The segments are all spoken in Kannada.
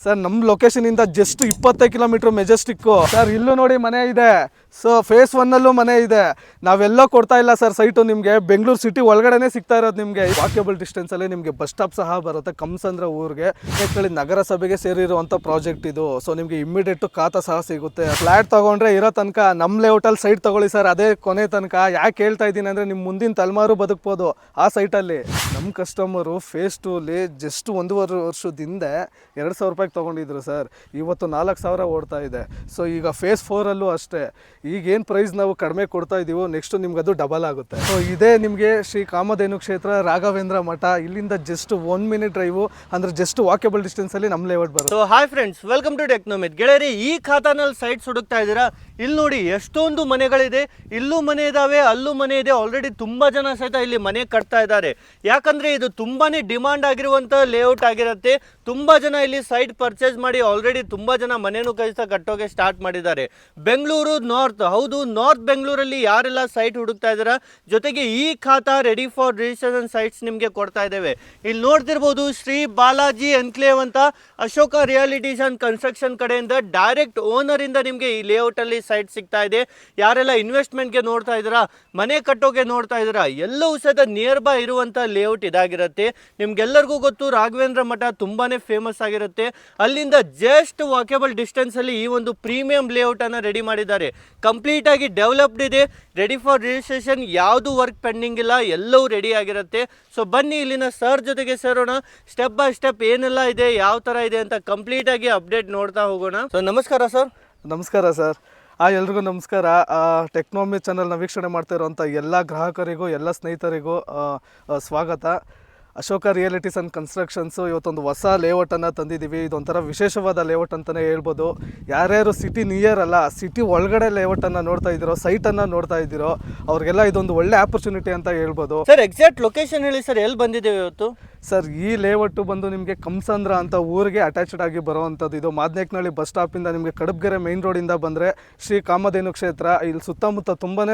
ಸರ್ ನಮ್ಮ ಲೊಕೇಶನ್ ಇಂದ ಜಸ್ಟ್ 25 ಕಿಲೋಮೀಟರ್ ಮೆಜೆಸ್ಟಿಕ್ ಸರ್. ಇಲ್ಲೂ ನೋಡಿ ಮನೆ ಇದೆ. ಸೊ ಫೇಸ್ 1 ಅಲ್ಲೂ ಮನೆ ಇದೆ. ನಾವೆಲ್ಲ ಕೊಡ್ತಾ ಇಲ್ಲ ಸರ್ ಸೈಟು. ನಿಮಗೆ ಬೆಂಗಳೂರು ಸಿಟಿ ಒಳಗಡೆನೆ ಸಿಗ್ತಾ ಇರೋದು. ನಿಮಗೆ ವಾಕೇಬಲ್ ಡಿಸ್ಟೆನ್ಸ್ ಅಲ್ಲಿ ನಿಮಗೆ ಬಸ್ ಸ್ಟಾಪ್ ಸಹ ಬರುತ್ತೆ. ಕಮ್ಸಂದ್ರ ಊರಿಗೆ ನಗರಸಭೆಗೆ ಸೇರಿರುವಂತ ಪ್ರಾಜೆಕ್ಟ್ ಇದು. ಸೊ ನಿಮಗೆ ಇಮಿಡಿಯೇಟ್ ಖಾತಾ ಸಹ ಸಿಗುತ್ತೆ. ಫ್ಲಾಟ್ ತಗೊಂಡ್ರೆ ಇರೋ ತನಕ ನಮ್ಮ ಲೇಔಟ್ ಅಲ್ಲಿ ಸೈಟ್ ತಗೊಳ್ಳಿ ಸರ್, ಅದೇ ಕೊನೆ ತನಕ. ಯಾಕೆ ಹೇಳ್ತಾ ಇದ್ದೀನಿ ಅಂದ್ರೆ ನಿಮ್ಮ ಮುಂದಿನ ತಲೆಮಾರು ಬದುಕ್ಬೋದು ಆ ಸೈಟಲ್ಲಿ. ನಮ್ಮ ಕಸ್ಟಮರು ಫೇಸ್ 2 ಅಲ್ಲಿ ಜಸ್ಟ್ 1.5 ವರ್ಷದಿಂದ 2,000 ರೂಪಾಯಿ ತಗೊಂಡಿದ್ರು ಸರ್. ಇವತ್ತು 4,000 ಓಡ್ತಾ ಇದೆ. ಸೊ ಈಗ ಫೇಸ್ 4 ಅಲ್ಲೂ ಅಷ್ಟೇ. ಈಗೇನು ಪ್ರೈಸ್ ನಾವು ಕಡಿಮೆ ಕೊಡ್ತಾ ಇದ್ದೀವೋ ನೆಕ್ಸ್ಟ್ ನಿಮ್ಗೆ ಅದು ಡಬಲ್ ಆಗುತ್ತೆ. ಸೊ ಇದೇ ನಿಮಗೆ ಶ್ರೀ ಕಾಮಧೇನು ಕ್ಷೇತ್ರ ರಾಘವೇಂದ್ರ ಮಠ. ಇಲ್ಲಿಂದ ಜಸ್ಟ್ 1 ಮಿನಿಟ್ ಡ್ರೈವು, ಅಂದ್ರೆ ಜಸ್ಟ್ ವಾಕೇಬಲ್ ಡಿಸ್ಟೆನ್ಸ್ ಅಲ್ಲಿ ನಮ್ಮ ಲೇಔಟ್ ಬರುತ್ತೆ. So hi friends, welcome to Technomith. ಗೆಳೆಯರಿ, ಈ ಖಾತಾನಲ್ಲಿ ಸೈಟ್ಸ್ ಹುಡುಕ್ತಾ ಇದ್ದೀರಾ? ಇಲ್ಲಿ ನೋಡಿ ಎಷ್ಟೊಂದು ಮನೆಗಳಿದೆ. ಇಲ್ಲೂ ಮನೆ ಇದಾವೆ, ಅಲ್ಲೂ ಮನೆ ಇದೆ. ಆಲ್ರೆಡಿ ತುಂಬಾ ಜನ ಸಹಿತ ಇಲ್ಲಿ ಮನೆ ಕಟ್ತಾ ಇದ್ದಾರೆ. ಯಾಕಂದ್ರೆ ಇದು ತುಂಬಾನೇ ಡಿಮಾಂಡ್ ಆಗಿರುವಂತ ಲೇಔಟ್ ಆಗಿರುತ್ತೆ. ತುಂಬಾ ಜನ ಇಲ್ಲಿ ಸೈಟ್ ಪರ್ಚೇಸ್ ಮಾಡಿ ಆಲ್ರೆಡಿ ತುಂಬಾ ಜನ ಮನೆನೂ ಕೈಸ ಕಟ್ಟೋಕೆ ಸ್ಟಾರ್ಟ್ ಮಾಡಿದ್ದಾರೆ. ಬೆಂಗಳೂರು ನಾರ್ತ್, ಹೌದು, ನಾರ್ತ್ ಬೆಂಗಳೂರಲ್ಲಿ ಯಾರೆಲ್ಲ ಸೈಟ್ ಹುಡುಕ್ತಾ ಇದ್ದಾರಾ, ಜೊತೆಗೆ ಈ ಖಾತಾ ರೆಡಿ ಫಾರ್ ರಿಜಿಸ್ಟ್ರೇಷನ್ ಸೈಟ್ಸ್ ನಿಮಗೆ ಕೊಡ್ತಾ ಇದ್ದೇವೆ. ಇಲ್ಲಿ ನೋಡ್ತಿರ್ಬೋದು, ಶ್ರೀ ಬಾಲಾಜಿ ಎನ್ಕ್ಲೇವ್ ಅಂತ ಅಶೋಕ ರಿಯಾಲಿಟೀಸ್ ಅಂಡ್ ಕನ್ಸ್ಟ್ರಕ್ಷನ್ ಕಡೆಯಿಂದ ಡೈರೆಕ್ಟ್ ಓನರ್ ಇಂದ ನಿಮಗೆ ಈ ಲೇಔಟ್ ಅಲ್ಲಿ ಸೈಟ್ ಸಿಗ್ತಾ ಇದೆ. ಯಾರೆಲ್ಲ ಇನ್ವೆಸ್ಟ್ಮೆಂಟ್ಗೆ ನೋಡ್ತಾ ಇದ್ದೀರಾ, ಮನೆ ಕಟ್ಟೋಕೆ ನೋಡ್ತಾ ಇದ್ದೀರಾ, ಎಲ್ಲವೂ ಸಹಿತ ನಿಯರ್ ಬೈ ಇರುವಂತ ಲೇಔಟ್ ಇದಾಗಿರುತ್ತೆ. ನಿಮ್ಗೆಲ್ಲರಿಗೂ ಗೊತ್ತು, ರಾಘವೇಂದ್ರ ಮಠ ತುಂಬಾನೇ ಫೇಮಸ್ ಆಗಿರುತ್ತೆ. ಅಲ್ಲಿಂದ ಜಸ್ಟ್ ವಾಕೇಬಲ್ ಡಿಸ್ಟೆನ್ಸ್ ಅಲ್ಲಿ ಈ ಒಂದು ಪ್ರೀಮಿಯಂ ಲೇಔಟ್ ಅನ್ನ ರೆಡಿ ಮಾಡಿದ್ದಾರೆ. ಕಂಪ್ಲೀಟ್ ಆಗಿ ಡೆವಲಪ್ಡ್ ಇದೆ, ರೆಡಿ ಫಾರ್ ರಿಜಿಸ್ಟ್ರೇಷನ್. ಯಾವುದು ವರ್ಕ್ ಪೆಂಡಿಂಗ್ ಇಲ್ಲ, ಎಲ್ಲವೂ ರೆಡಿ ಆಗಿರುತ್ತೆ. ಸೊ ಬನ್ನಿ ಇಲ್ಲಿನ ಸರ್ ಜೊತೆಗೆ ಸೇರೋಣ. ಸ್ಟೆಪ್ ಬೈ ಸ್ಟೆಪ್ ಏನೆಲ್ಲ ಇದೆ, ಯಾವ ತರ ಇದೆ ಅಂತ ಕಂಪ್ಲೀಟ್ ಆಗಿ ಅಪ್ಡೇಟ್ ನೋಡ್ತಾ ಹೋಗೋಣ. ಸೊ ನಮಸ್ಕಾರ ಸರ್. ನಮಸ್ಕಾರ ಸರ್. ಎಲ್ರಿಗೂ ನಮಸ್ಕಾರ. ಟೆಕ್ನೋಮಿತ್ ಚಾನಲ್ನ ವೀಕ್ಷಣೆ ಮಾಡ್ತಾ ಇರುವಂಥ ಎಲ್ಲ ಗ್ರಾಹಕರಿಗೂ, ಎಲ್ಲ ಸ್ನೇಹಿತರಿಗೂ ಸ್ವಾಗತ. ಅಶೋಕ ರಿಯಾಲಿಟೀಸ್ ಆ್ಯಂಡ್ ಕನ್ಸ್ಟ್ರಕ್ಷನ್ಸು ಇವತ್ತೊಂದು ಹೊಸ ಲೇಔಟನ್ನು ತಂದಿದ್ದೀವಿ. ಇದೊಂಥರ ವಿಶೇಷವಾದ ಲೇಔಟ್ ಅಂತಲೇ ಹೇಳ್ಬೋದು. ಯಾರ್ಯಾರು ಸಿಟಿ ನಿಯರ್ ಅಲ್ಲ, ಸಿಟಿ ಒಳಗಡೆ ಲೇಔಟನ್ನು ನೋಡ್ತಾ ಇದ್ದೀರೋ, ಸೈಟನ್ನು ನೋಡ್ತಾ ಇದ್ದೀರೋ, ಅವ್ರಿಗೆಲ್ಲ ಇದೊಂದು ಒಳ್ಳೆ ಆಪರ್ಚುನಿಟಿ ಅಂತ ಹೇಳ್ಬೋದು. ಸರ್ ಎಕ್ಸಾಕ್ಟ್ ಲೊಕೇಶನ್ ಹೇಳಿ ಸರ್, ಎಲ್ಲಿ ಬಂದಿದ್ದೇವೆ ಇವತ್ತು? ಸರ್ ಈ ಲೇಔಟು ಬಂದು ನಿಮಗೆ ಕಮ್ಸಂದ್ರ ಅಂತ ಊರಿಗೆ ಅಟ್ಯಾಚ್ಡ್ ಆಗಿ ಬರುವಂಥದ್ದು. ಇದು ಮಾದನೇಕನಹಳ್ಳಿ ಬಸ್ ಸ್ಟಾಪಿಂದ ನಿಮಗೆ ಕಡಬ್ಗೆರೆ ಮೈನ್ ರೋಡಿಂದ ಬಂದರೆ ಶ್ರೀ ಕಾಮಧೇನು ಕ್ಷೇತ್ರ. ಇಲ್ಲಿ ಸುತ್ತಮುತ್ತ ತುಂಬಾ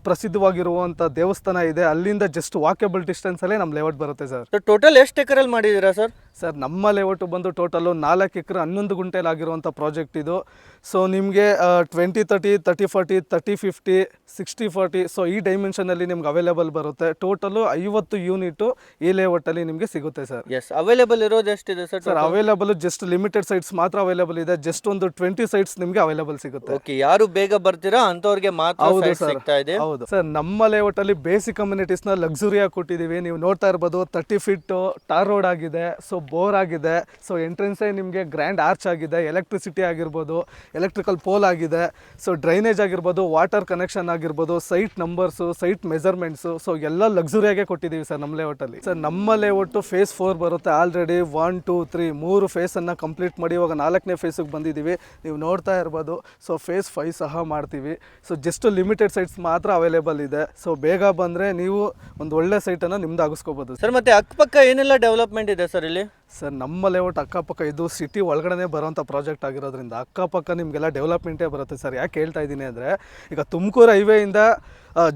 ಪ್ರಸಿದ್ಧವಾಗಿರುವಂಥ ದೇವಸ್ಥಾನ ಇದೆ. ಅಲ್ಲಿಂದ ಜಸ್ಟ್ ವಾಕೇಬಲ್ ಡಿಸ್ಟೆನ್ಸಲ್ಲೇ ನಮ್ಮ ಲೇಔಟ್ ಬರುತ್ತೆ ಸರ್. ಟೋಟಲ್ ಎಷ್ಟು ಎಕರೆಲ್ಲಿ ಮಾಡಿದ್ದೀರಾ ಸರ್? ಸರ್ ನಮ್ಮ ಲೇಔಟು ಬಂದು ಟೋಟಲು 4 ಎಕರೆ 11 ಗುಂಟೆಲಿ ಆಗಿರುವಂಥ ಪ್ರಾಜೆಕ್ಟ್ ಇದು. ಸೊ ನಿಮಗೆ 20-30, 30-40, 30-50, 60-40, ಸೊ ಈ ಡೈಮೆನ್ಷನಲ್ಲಿ ನಿಮ್ಗೆ ಅವೈಲೇಬಲ್ ಬರುತ್ತೆ. ಟೋಟಲು 50 ಯೂನಿಟು ಈ ಲೇಔಟಲ್ಲಿ ನಿಮಗೆ ಸಿಗುತ್ತೆ ಸರ್. ಎಸ್, ಅವೈಲೇಬಲ್ ಇರೋದು ಎಷ್ಟಿದೆ sir? Sir available just limited sites ಮಾತ್ರ ಅವೈಲೇಬಲ್ ಇದೆ. ಜಸ್ಟ್ ಒಂದು 20 ಸೈಟ್ಸ್ ನಿಮಗೆ ಅವೈಲೇಬಲ್ ಸಿಗುತ್ತೆ. ಓಕೆ, ಯಾರು ಬೇಗ ಬರ್ತೀರಾ ಅಂತವ್ರಿಗೆ ಮಾತ್ರ ಸಿಗ್ತಾ ಇದೆ. ಹೌದು ಸರ್. ನಮ್ಮ ಲೇಔಟ್ ಅಲ್ಲಿ ಬೇಸಿಕ್ ಕಮ್ಯುನಿಟೀಸ್ ನ ಲಕ್ಸುರಿಯಾಗಿ ಕೊಟ್ಟಿದ್ದೀವಿ. ನೀವು ನೋಡ್ತಾ ಇರ್ಬೋದು, 30 ಫೀಟ್ ಟಾರ್ ರೋಡ್ ಆಗಿದೆ. ಸೊ ಬೋರ್ ಆಗಿದೆ. ಸೊ ಎಂಟ್ರೆನ್ಸೇ ನಿಮಗೆ ಗ್ರ್ಯಾಂಡ್ ಆರ್ಚ್ ಆಗಿದೆ. ಎಲೆಕ್ಟ್ರಿಸಿಟಿ ಆಗಿರ್ಬೋದು, ಎಲೆಕ್ಟ್ರಿಕಲ್ ಪೋಲ್ ಆಗಿದೆ. ಸೊ ಡ್ರೈನೇಜ್ ಆಗಿರ್ಬೋದು, ವಾಟರ್ ಕನೆಕ್ಷನ್ ಆಗಿರ್ಬೋದು, site numbers, site measurements, so ಎಲ್ಲ ಲಕ್ಸುರಿಯಾಗೆ ಕೊಟ್ಟಿದ್ದೀವಿ ಸರ್ ನಮ್ಮ ಲೇಔಟ್ ಅಲ್ಲಿ. ಸರ್ ನಮ್ಮ ಲೇಔಟ್ ಫೇಸ್ 4 ಬರುತ್ತೆ. ಆಲ್ರೆಡಿ 1, 2, 3 3 ಫೇಸನ್ನು ಕಂಪ್ಲೀಟ್ ಮಾಡಿ ಇವಾಗ 4ನೇ ಫೇಸಿಗೆ ಬಂದಿದ್ದೀವಿ. ನೀವು ನೋಡ್ತಾ ಇರ್ಬೋದು. ಸೊ ಫೇಸ್ 5 ಸಹ ಮಾಡ್ತೀವಿ. ಸೊ ಜಸ್ಟ್ ಲಿಮಿಟೆಡ್ ಸೈಟ್ಸ್ ಮಾತ್ರ ಅವೈಲೇಬಲ್ ಇದೆ. ಸೊ ಬೇಗ ಬಂದರೆ ನೀವು ಒಂದು ಒಳ್ಳೆ ಸೈಟನ್ನು ನಿಮ್ದು ಆಗಿಸ್ಕೋಬೋದು ಸರ್. ಮತ್ತೆ ಅಕ್ಕಪಕ್ಕ ಏನೆಲ್ಲ ಡೆವಲಪ್ಮೆಂಟ್ ಇದೆ ಸರ್ ಇಲ್ಲಿ? ಸರ್ ನಮ್ಮ ಲೇಔಟ್ ಅಕ್ಕಪಕ್ಕ ಇದು ಸಿಟಿ ಒಳಗಡೆ ಬರೋಂಥ ಪ್ರಾಜೆಕ್ಟ್ ಆಗಿರೋದ್ರಿಂದ ಅಕ್ಕಪಕ್ಕ ನಿಮಗೆಲ್ಲ ಡೆವಲಪ್ಮೆಂಟೇ ಬರುತ್ತೆ ಸರ್. ಯಾಕೆ ಹೇಳ್ತಾ ಇದ್ದೀನಿ ಅಂದರೆ, ಈಗ ತುಮಕೂರು ಹೈವೇಯಿಂದ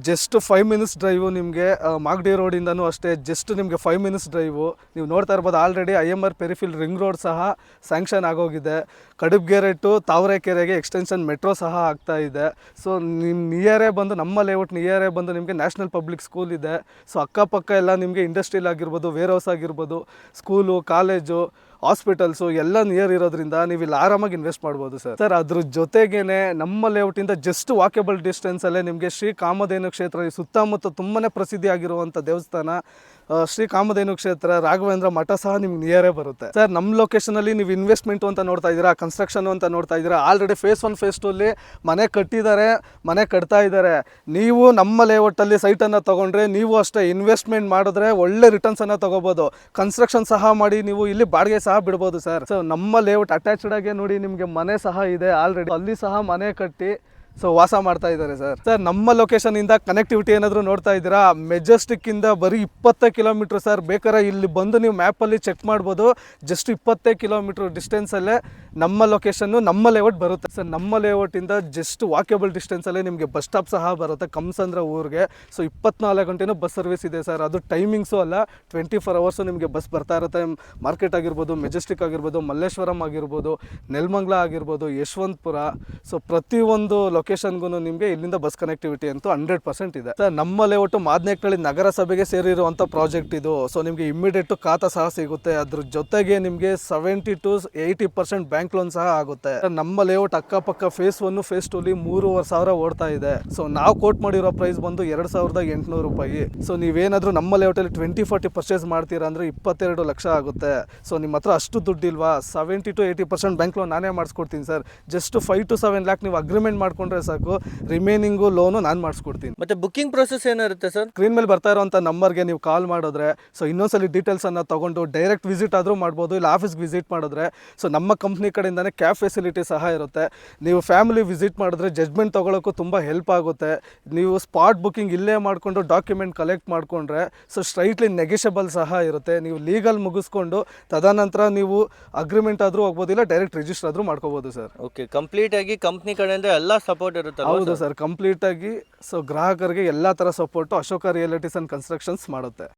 ಜಸ್ಟ್ 5 ಮಿನಿಟ್ಸ್ ಡ್ರೈವು. ನಿಮಗೆ ಮಾಗಡಿ ರೋಡಿಂದನೂ ಅಷ್ಟೇ ಜಸ್ಟ್ ನಿಮಗೆ 5 ಮಿನಿಟ್ಸ್ ಡ್ರೈವು. ನೀವು ನೋಡ್ತಾ ಇರ್ಬೋದು, ಆಲ್ರೆಡಿ IMR ಪೆರಿಫಿಲ್ ರಿಂಗ್ ರೋಡ್ ಸಹ ಸ್ಯಾಂಕ್ಷನ್ ಆಗೋಗಿದೆ. ಕಡಬ್ಗೆರೆ ಟು ತಾವರೆಕೆರೆಗೆ ಎಕ್ಸ್ಟೆನ್ಷನ್ ಮೆಟ್ರೋ ಸಹ ಆಗ್ತಾ ಇದೆ. ಸೊ ನಿಮ್ಮ ನಿಯರೇ ಬಂದು, ನಮ್ಮ ಲೇಔಟ್ ನಿಯರೇ ಬಂದು ನಿಮಗೆ ನ್ಯಾಷನಲ್ ಪಬ್ಲಿಕ್ ಸ್ಕೂಲ್ ಇದೆ. ಸೊ ಅಕ್ಕಪಕ್ಕ ಎಲ್ಲ ನಿಮಗೆ ಇಂಡಸ್ಟ್ರಿಯಲ್ ಆಗಿರ್ಬೋದು, ವೇರ್ ಹೌಸ್ ಆಗಿರ್ಬೋದು, ಸ್ಕೂಲು, ಕಾಲೇಜು, ಹಾಸ್ಪಿಟಲ್ಸು ಎಲ್ಲ ನಿಯರ್ ಇರೋದ್ರಿಂದ ನೀವು ಇಲ್ಲಿ ಆರಾಮಾಗಿ ಇನ್ವೆಸ್ಟ್ ಮಾಡ್ಬೋದು ಸರ್. ಸರ್ ಅದ್ರ ಜೊತೆಗೇನೆ ನಮ್ಮ ಲೇಔಟಿಂದ ಜಸ್ಟ್ ವಾಕೇಬಲ್ ಡಿಸ್ಟೆನ್ಸಲ್ಲೇ ನಿಮಗೆ ಶ್ರೀ ಕಾಮಧೇನು ಕ್ಷೇತ್ರ, ಸುತ್ತಮುತ್ತ ತುಂಬಾ ಪ್ರಸಿದ್ಧಿ ಆಗಿರುವಂಥ ದೇವಸ್ಥಾನ ಶ್ರೀ ಕಾಮಧೇನು ಕ್ಷೇತ್ರ ರಾಘವೇಂದ್ರ ಮಠ ಸಹ ನಿಮ್ಗೆ ನಿಯರೇ ಬರುತ್ತೆ ಸರ್. ನಮ್ಮ ಲೊಕೇಶನಲ್ಲಿ ನೀವು ಇನ್ವೆಸ್ಟ್ಮೆಂಟು ಅಂತ ನೋಡ್ತಾ ಇದ್ದೀರಾ, ಕನ್ಸ್ಟ್ರಕ್ಷನ್ ಅಂತ ನೋಡ್ತಾ ಇದ್ದೀರಾ. ಆಲ್ರೆಡಿ ಫೇಸ್ 1 ಫೇಸ್ 2 ಅಲ್ಲಿ ಮನೆ ಕಟ್ಟಿದ್ದಾರೆ, ಮನೆ ಕಟ್ತಾ ಇದ್ದಾರೆ. ನೀವು ನಮ್ಮ ಲೇಔಟಲ್ಲಿ ಸೈಟನ್ನು ತೊಗೊಂಡ್ರೆ ನೀವು ಅಷ್ಟೇ ಇನ್ವೆಸ್ಟ್ಮೆಂಟ್ ಮಾಡಿದ್ರೆ ಒಳ್ಳೆ ರಿಟರ್ನ್ಸನ್ನು ತೊಗೋಬೋದು. ಕನ್ಸ್ಟ್ರಕ್ಷನ್ ಸಹ ಮಾಡಿ ನೀವು ಇಲ್ಲಿ ಬಾಡಿಗೆ ಸಹ ಬಿಡ್ಬೋದು ಸರ್. ಸೊ ನಮ್ಮ ಲೇಔಟ್ ಅಟ್ಯಾಚ್ಡ್ ಆಗಿ ನೋಡಿ ನಿಮಗೆ ಮನೆ ಸಹ ಇದೆ. ಆಲ್ರೆಡಿ ಅಲ್ಲಿ ಸಹ ಮನೆ ಕಟ್ಟಿ ಸೊ ವಾಸ ಮಾಡ್ತಾ ಇದ್ದಾರೆ ಸರ್ ನಮ್ಮ ಲೊಕೇಶನ್ ಇಂದ ಕನೆಕ್ಟಿವಿಟಿ ಏನಾದರೂ ನೋಡ್ತಾ ಇದ್ದೀರಾ, ಮೆಜೆಸ್ಟಿಕ್ ಇಂದ ಬರೀ 20 ಕಿಲೋಮೀಟರ್ ಸರ್. ಬೇಕಾದ್ರೆ ಇಲ್ಲಿ ಬಂದು ನೀವು ಮ್ಯಾಪಲ್ಲಿ ಚೆಕ್ ಮಾಡ್ಬೋದು. ಜಸ್ಟ್ 20 ಕಿಲೋಮೀಟರ್ ಡಿಸ್ಟೆನ್ಸಲ್ಲೇ ನಮ್ಮ ಲೊಕೇಶನ್ನು, ನಮ್ಮ ಲೇಔಟ್ ಬರುತ್ತೆ ಸರ್. ನಮ್ಮ ಲೇಔಟಿಂದ ಜಸ್ಟ್ ವಾಕೇಬಲ್ ಡಿಸ್ಟೆನ್ಸಲ್ಲೇ ನಿಮಗೆ ಬಸ್ ಸ್ಟಾಪ್ ಸಹ ಬರುತ್ತೆ ಕಂಸಂದ್ರ ಊರಿಗೆ. ಸೊ 24 ಗಂಟೆನೂ ಬಸ್ ಸರ್ವಿಸ್ ಇದೆ ಸರ್. ಅದು ಟೈಮಿಂಗ್ಸು ಅಲ್ಲ, 24 ಅವರ್ಸು ನಿಮಗೆ ಬಸ್ ಬರ್ತಾ ಇರುತ್ತೆ. ಮಾರ್ಕೆಟ್ ಆಗಿರ್ಬೋದು, ಮೆಜೆಸ್ಟಿಕ್ ಆಗಿರ್ಬೋದು, ಮಲ್ಲೇಶ್ವರಂ ಆಗಿರ್ಬೋದು, ನೆಲಮಂಗಲ ಆಗಿರ್ಬೋದು, ಯಶವಂತಪುರ. ಸೊ ಪ್ರತಿಯೊಂದು ಲೊಕೇಶನ್ಗೂ ನಿಮಗೆ ಇಲ್ಲಿಂದ ಬಸ್ ಕನೆಕ್ಟಿವಿಟಿ ಅಂತೂ 100% ಇದೆ ಸರ್. ನಮ್ಮ ಲೇಔಟು ಮಾದನೇಕಳ್ಳಿ ನಗರಸಭೆಗೆ ಸೇರಿರುವಂಥ ಪ್ರಾಜೆಕ್ಟ್ ಇದು. ಸೊ ನಿಮಗೆ ಇಮ್ಮಿಡಿಯೇಟು ಖಾತಾ ಸಹ ಸಿಗುತ್ತೆ. ಅದ್ರ ಜೊತೆಗೆ ನಿಮಗೆ 70 to 80% ಬ್ಯಾಂಕ್ ಲೋನ್ ಸಹ ಆಗುತ್ತೆ. ನಮ್ಮ ಲೇಔಟ್ ಅಕ್ಕಪಕ್ಕ ಫೇಸ್ 1 ಫೇಸ್ 2 3,500 ಓಡ್ತಾ ಇದೆ. ಸೊ ನಾವು ಕೋಟ್ ಮಾಡಿರೋ ಪ್ರೈಸ್ ಬಂದು 2,800 ರೂಪಾಯಿ. ಸೊ ನೀವೇನಾದರೂ ನಮ್ಮ ಲೇಔಟಲ್ಲಿ 20-40 ಪರ್ಚೇಸ್ ಮಾಡ್ತೀರಾ ಅಂದರೆ 22 ಲಕ್ಷ ಆಗುತ್ತೆ. ಸೊ ನಿಮ್ಮ ಹತ್ರ ಅಷ್ಟು ದುಡ್ಡಿಲ್ವಾ, 70 to 80% ಬ್ಯಾಂಕ್ ಲೋನ್ ನಾನೇ ಮಾಡಿಸ್ಕೊಡ್ತೀನಿ ಸರ್. ಜಸ್ಟ್ 5 to 7 ಲ್ಯಾಕ್ ನೀವು ಅಗ್ರಿಮೆಂಟ್ ಮಾಡ್ಕೊಂಡ್ರೆ ಸಾಕು, ರಿಮೈನಿಂಗು ಲೋನು ನಾನು ಮಾಡಿಸ್ಕೊಡ್ತೀನಿ. ಮತ್ತೆ ಬುಕ್ಕಿಂಗ್ ಪ್ರೊಸೆಸ್ ಏನಿರುತ್ತೆ ಸರ್? ಸ್ಕ್ರೀನ್ ಮೇಲೆ ಬರ್ತಾ ಇರೋಂಥ ನಂಬರ್ಗೆ ನೀವು ಕಾಲ್ ಮಾಡಿದ್ರೆ ಸೊ ಇನ್ನೊಂದ್ಸಲಿ ಡೀಟೇಲ್ಸನ್ನು ತೊಗೊಂಡು ಡೈರೆಕ್ಟ್ ವಿಸಿಟ್ ಆದರೂ ಮಾಡ್ಬೋದು, ಇಲ್ಲ ಆಫೀಸ್ಗೆ ವಿಸಿಟ್ ಮಾಡಿದ್ರೆ. ಸೊ ನಮ್ಮ ಕಂಪ್ನಿ ಕಡೆಯಿಂದನೇ ಕ್ಯಾಬ್ ಫೆಸಿಲಿಟಿ ಸಹ ಇರುತ್ತೆ. ನೀವು ಫ್ಯಾಮಿಲಿ ವಿಸಿಟ್ ಮಾಡಿದ್ರೆ ಜಡ್ಜ್ಮೆಂಟ್ ತೊಗೊಳಕ್ಕೂ ತುಂಬ ಹೆಲ್ಪ್ ಆಗುತ್ತೆ. ನೀವು ಸ್ಪಾಟ್ ಬುಕ್ಕಿಂಗ್ ಇಲ್ಲೇ ಮಾಡಿಕೊಂಡು ಡಾಕ್ಯುಮೆಂಟ್ ಕಲೆಕ್ಟ್ ಮಾಡಿಕೊಂಡ್ರೆ ಸೊ ಸ್ಟ್ರೈಟ್ಲಿ ನೆಗೆಷಬಲ್ ಸಹ ಇರುತ್ತೆ. ನೀವು ಲೀಗಲ್ ಮುಗಿಸ್ಕೊಂಡು ತದನಂತರ ನೀವು ಅಗ್ರಿಮೆಂಟ್ ಆದರೂ ಹೋಗ್ಬೋದು, ಇಲ್ಲ ಡೈರೆಕ್ಟ್ ರಿಜಿಸ್ಟರ್ ಆದರೂ ಮಾಡ್ಕೋಬೋದು ಸರ್. ಓಕೆ, ಕಂಪ್ಲೀಟ್ ಆಗಿ ಕಂಪ್ನಿ ಕಡೆಯಿಂದ ಎಲ್ಲ ಸಪೋರ್ಟ್ ಇರುತ್ತೆ? ಹೌದು ಸರ್, ಕಂಪ್ಲೀಟ್ ಆಗಿ. ಸೊ ಗ್ರಾಹಕರಿಗೆ ಎಲ್ಲ ಥರ support Ashoka realities and constructions ಮಾಡುತ್ತೆ.